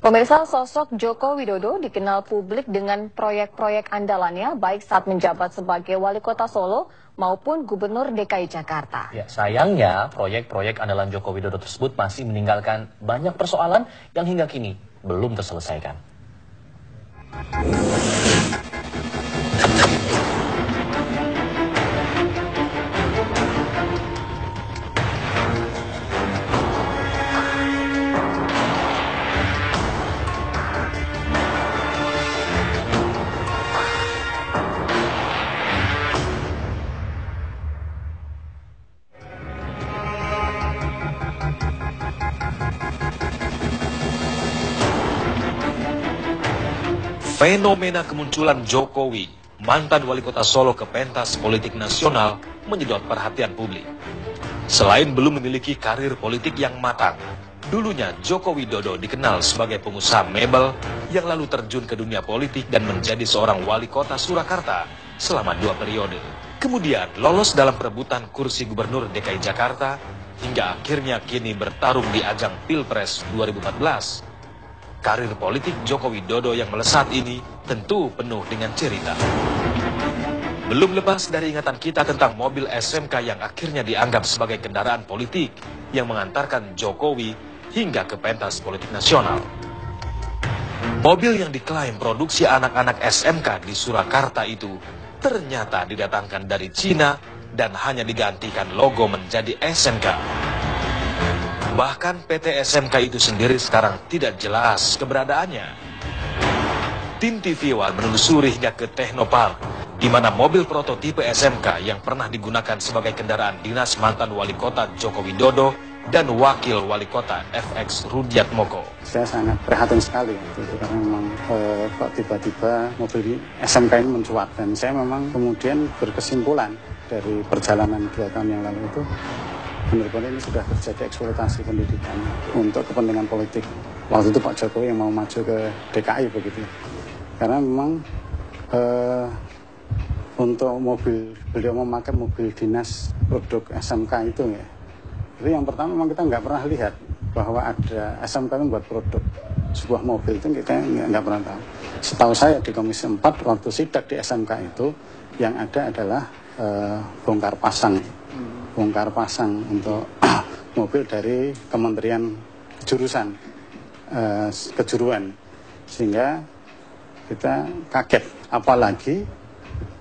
Pemirsa, sosok Joko Widodo dikenal publik dengan proyek-proyek andalannya baik saat menjabat sebagai wali kota Solo maupun gubernur DKI Jakarta. Ya, sayangnya proyek-proyek andalan Joko Widodo tersebut masih meninggalkan banyak persoalan yang hingga kini belum terselesaikan. Fenomena kemunculan Jokowi, mantan wali kota Solo ke pentas politik nasional, menyedot perhatian publik. Selain belum memiliki karir politik yang matang, dulunya Joko Widodo dikenal sebagai pengusaha mebel yang lalu terjun ke dunia politik dan menjadi seorang wali kota Surakarta selama 2 periode. Kemudian lolos dalam perebutan kursi gubernur DKI Jakarta hingga akhirnya kini bertarung di ajang Pilpres 2014. Karir politik Joko Widodo yang melesat ini tentu penuh dengan cerita. Belum lepas dari ingatan kita tentang mobil SMK yang akhirnya dianggap sebagai kendaraan politik yang mengantarkan Jokowi hingga ke pentas politik nasional. Mobil yang diklaim produksi anak-anak SMK di Surakarta itu ternyata didatangkan dari Cina dan hanya digantikan logo menjadi SMK. Bahkan PT SMK itu sendiri sekarang tidak jelas keberadaannya. Tim TV One menelusuri hingga ke Technopark, di mana mobil prototipe SMK yang pernah digunakan sebagai kendaraan dinas mantan wali kota Joko Widodo dan wakil wali kota FX Rudiatmoko. Saya sangat prihatin sekali karena memang kok tiba-tiba mobil SMK ini mencuat, dan saya memang kemudian berkesimpulan dari perjalanan 2 tahun yang lalu itu benar-benar ini sudah terjadi eksploitasi pendidikan untuk kepentingan politik. Waktu itu Pak Jokowi yang mau maju ke DKI begitu. Karena memang untuk mobil, beliau memakai mobil dinas produk SMK itu ya. Itu yang pertama memang kita nggak pernah lihat bahwa ada SMK yang membuat produk sebuah mobil, itu kita nggak pernah tahu. Setahu saya di Komisi 4 waktu sidak di SMK itu yang ada adalah bongkar pasang untuk mobil dari Kementerian Kejuruan, sehingga kita kaget. Apalagi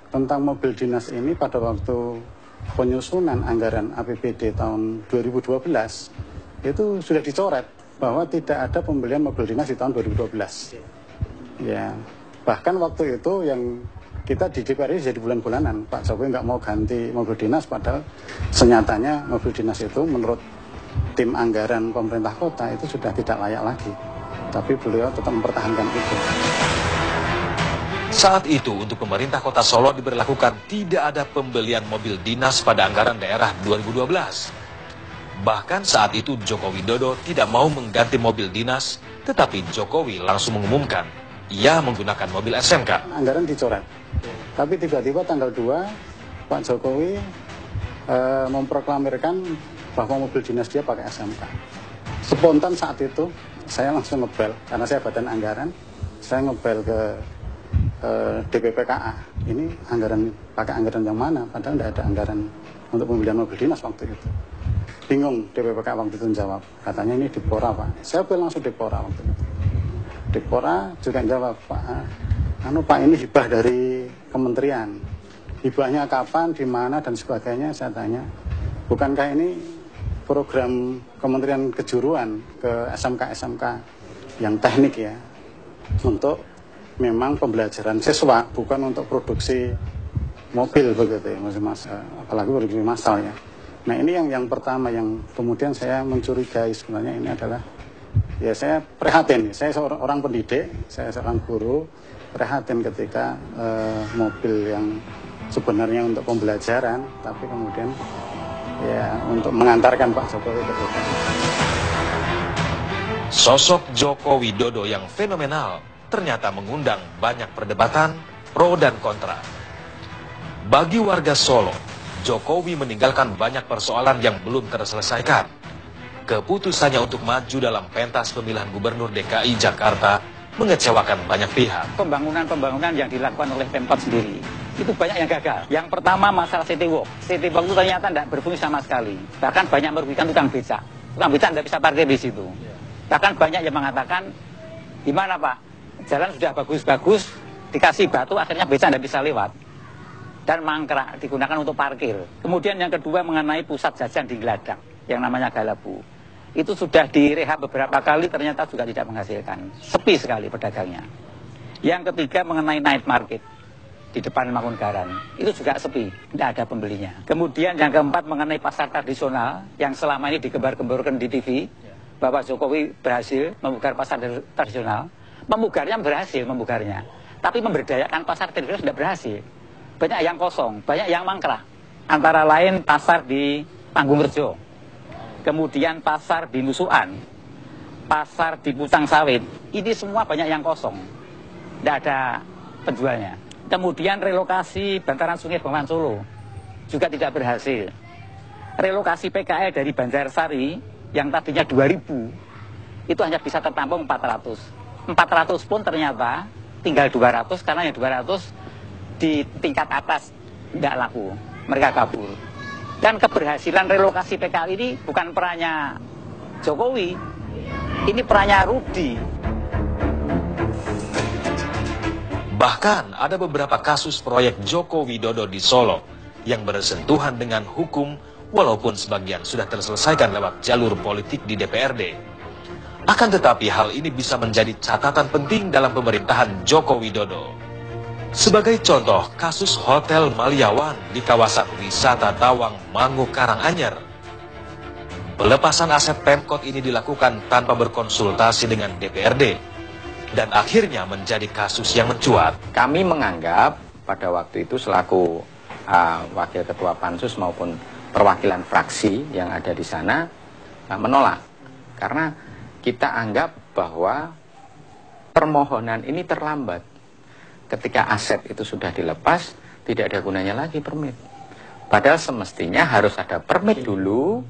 tentang mobil dinas ini pada waktu penyusunan anggaran APBD tahun 2012 itu sudah dicoret bahwa tidak ada pembelian mobil dinas di tahun 2012. Ya, bahkan waktu itu yang kita di DPR ini jadi bulan-bulanan, Pak Jokowi nggak mau ganti mobil dinas, padahal senyatanya mobil dinas itu menurut tim anggaran pemerintah kota itu sudah tidak layak lagi. Tapi beliau tetap mempertahankan itu. Saat itu untuk pemerintah kota Solo diberlakukan tidak ada pembelian mobil dinas pada anggaran daerah 2012. Bahkan saat itu Joko Widodo tidak mau mengganti mobil dinas, tetapi Jokowi langsung mengumumkan ia menggunakan mobil SMK. Anggaran dicoret. Tapi tiba-tiba tanggal 2 Pak Jokowi memproklamirkan bahwa mobil dinas dia pakai SMK. Spontan saat itu saya langsung ngebel, karena saya badan anggaran, saya ngebel ke DPPKA. Ini pakai anggaran yang mana? Padahal tidak ada anggaran untuk pembelian mobil dinas waktu itu. Bingung DPPKA waktu itu jawab, katanya ini Dipora Pak. Saya bel langsung Dipora waktu itu. Dipora juga jawab, Pak ini hibah dari kementerian. Hibahnya kapan, di mana, dan sebagainya. Saya tanya, bukankah ini program Kementerian Kejuruan ke SMK-SMK yang teknik ya, untuk memang pembelajaran siswa, bukan untuk produksi mobil begitu ya, apalagi produksi massal ya. Nah ini yang pertama yang kemudian saya mencurigai sebenarnya ini adalah, ya saya prihatin, saya seorang pendidik, saya seorang guru, prihatin ketika mobil yang sebenarnya untuk pembelajaran, tapi kemudian ya untuk mengantarkan Pak Jokowi ke DKI. Sosok Joko Widodo yang fenomenal ternyata mengundang banyak perdebatan pro dan kontra. Bagi warga Solo, Jokowi meninggalkan banyak persoalan yang belum terselesaikan. keputusannya untuk maju dalam pentas pemilihan Gubernur DKI Jakarta mengecewakan banyak pihak. Pembangunan yang dilakukan oleh Pemkot sendiri itu banyak yang gagal. Yang pertama masalah City Walk. City Walk itu ternyata tidak berfungsi sama sekali. Bahkan banyak merugikan tukang becak. Tukang becak tidak bisa parkir di situ. Bahkan banyak yang mengatakan, gimana Pak? Jalan sudah bagus-bagus, dikasih batu, akhirnya becak tidak bisa lewat. Dan mangkrak digunakan untuk parkir. Kemudian yang kedua mengenai pusat jajan di Geladak, yang namanya Galabu. Itu sudah direhab beberapa kali, ternyata juga tidak menghasilkan. Sepi sekali pedagangnya. Yang ketiga mengenai night market di depan Mangkunegaran, itu juga sepi, tidak ada pembelinya. Kemudian yang keempat mengenai pasar tradisional, yang selama ini digembar-gemborkan di TV, bahwa Jokowi berhasil memugar pasar tradisional. Memugarnya berhasil, memugarnya. Tapi memberdayakan pasar tradisional tidak berhasil. Banyak yang kosong, banyak yang mangkrak. Antara lain pasar di Panggungrejo, kemudian pasar di Nusukan, pasar di Pucang Sawit. Ini semua banyak yang kosong, tidak ada penjualnya. Kemudian relokasi bantaran Sungai Bengawan Solo juga tidak berhasil. Relokasi PKL dari Banjarsari yang tadinya 2.000 itu hanya bisa tertampung 400. 400 pun ternyata tinggal 200 karena yang 200 di tingkat atas tidak laku, mereka kabur. Dan keberhasilan relokasi PKL ini bukan perannya Jokowi, ini perannya Rudi. Bahkan ada beberapa kasus proyek Joko Widodo di Solo yang bersentuhan dengan hukum walaupun sebagian sudah terselesaikan lewat jalur politik di DPRD. Akan tetapi hal ini bisa menjadi catatan penting dalam pemerintahan Joko Widodo. Sebagai contoh, kasus Hotel Maliawan di kawasan wisata Tawang, Mangu, Karanganyar. Pelepasan aset Pemkot ini dilakukan tanpa berkonsultasi dengan DPRD. Dan akhirnya menjadi kasus yang mencuat. Kami menganggap pada waktu itu selaku wakil ketua Pansus maupun perwakilan fraksi yang ada di sana menolak. Karena kita anggap bahwa permohonan ini terlambat. Ketika aset itu sudah dilepas, tidak ada gunanya lagi permit. Padahal semestinya harus ada permit dulu,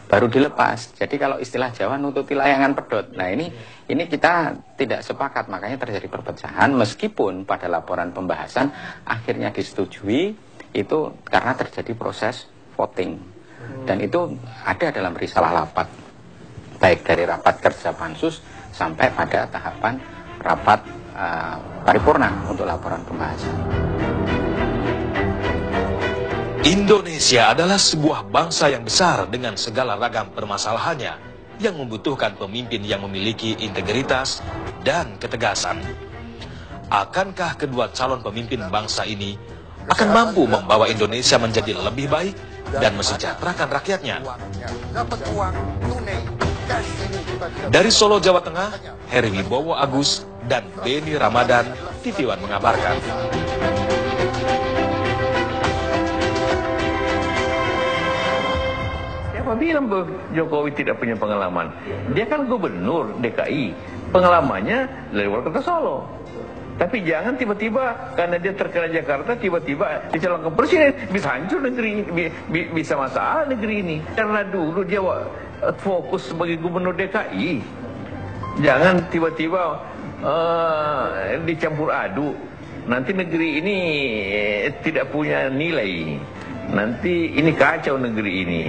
baru dilepas. Jadi kalau istilah Jawa nututi layangan pedot. Nah ini kita tidak sepakat, makanya terjadi perpecahan. Meskipun pada laporan pembahasan akhirnya disetujui itu karena terjadi proses voting. Dan itu ada dalam risalah rapat, baik dari rapat kerja Pansus sampai pada tahapan rapat paripurna untuk laporan pembahasan. Indonesia adalah sebuah bangsa yang besar dengan segala ragam permasalahannya yang membutuhkan pemimpin yang memiliki integritas dan ketegasan. Akankah kedua calon pemimpin bangsa ini akan mampu membawa Indonesia menjadi lebih baik dan mesejahterakan rakyatnya? Dari Solo, Jawa Tengah, Heri Wibowo Agus dan Beni Ramadan, TV One mengabarkan. Siapa bilang Jokowi tidak punya pengalaman? Dia kan gubernur DKI, pengalamannya dari wali kota Solo. Tapi jangan tiba-tiba karena dia terkena Jakarta, tiba-tiba dicalonkan presiden, bisa hancur negeri ini, bisa masalah negeri ini. Karena dulu dia fokus sebagai gubernur DKI. Jangan tiba-tiba dicampur aduk. Nanti negeri ini tidak punya nilai. Nanti ini kacau negeri ini.